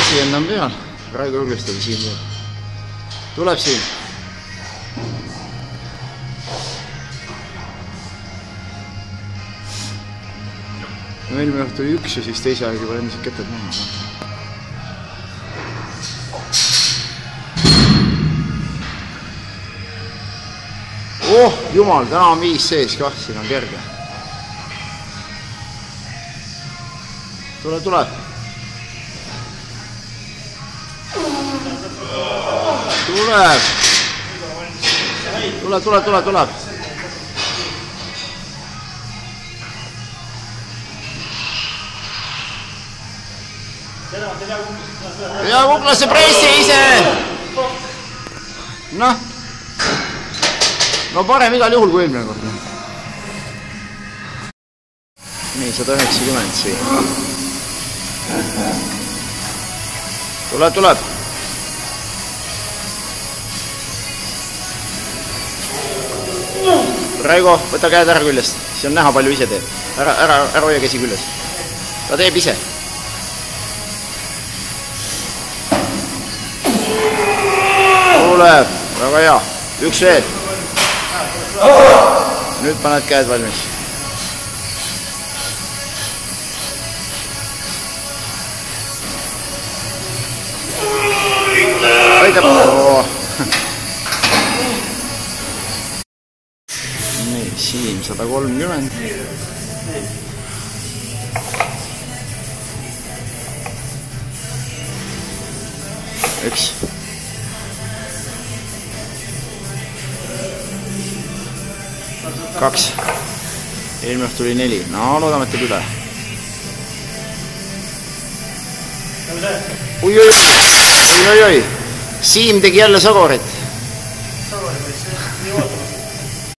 Siim on peal, Raigo julgestab Siim peal. Tuleb Siim. No eelmine õhtu oli 1 ja siis teise aeg juba lendasid käted maha. Oh, jumal, täna on 5 sees kah, siin on kerge. Tuleb. Tuleb. Ja kuklasse pressi ise! Noh. No parem igal juhul kui eelmine kord. Nii, 190 siin. Tuleb. Raigo, võta käed ära küljest. See on näha palju ise teeb. Ära hoia käsi küljes. Ta teeb ise. Tuleb. Väga hea. 1 veel. Nüüd paned käed valmis. Aitab. Nii, Siim 130. Üks. Kaks. Eelmine õhtu tuli 4. No, loodame, et teeb üle. Oi. Siim tegi jälle Sogorit.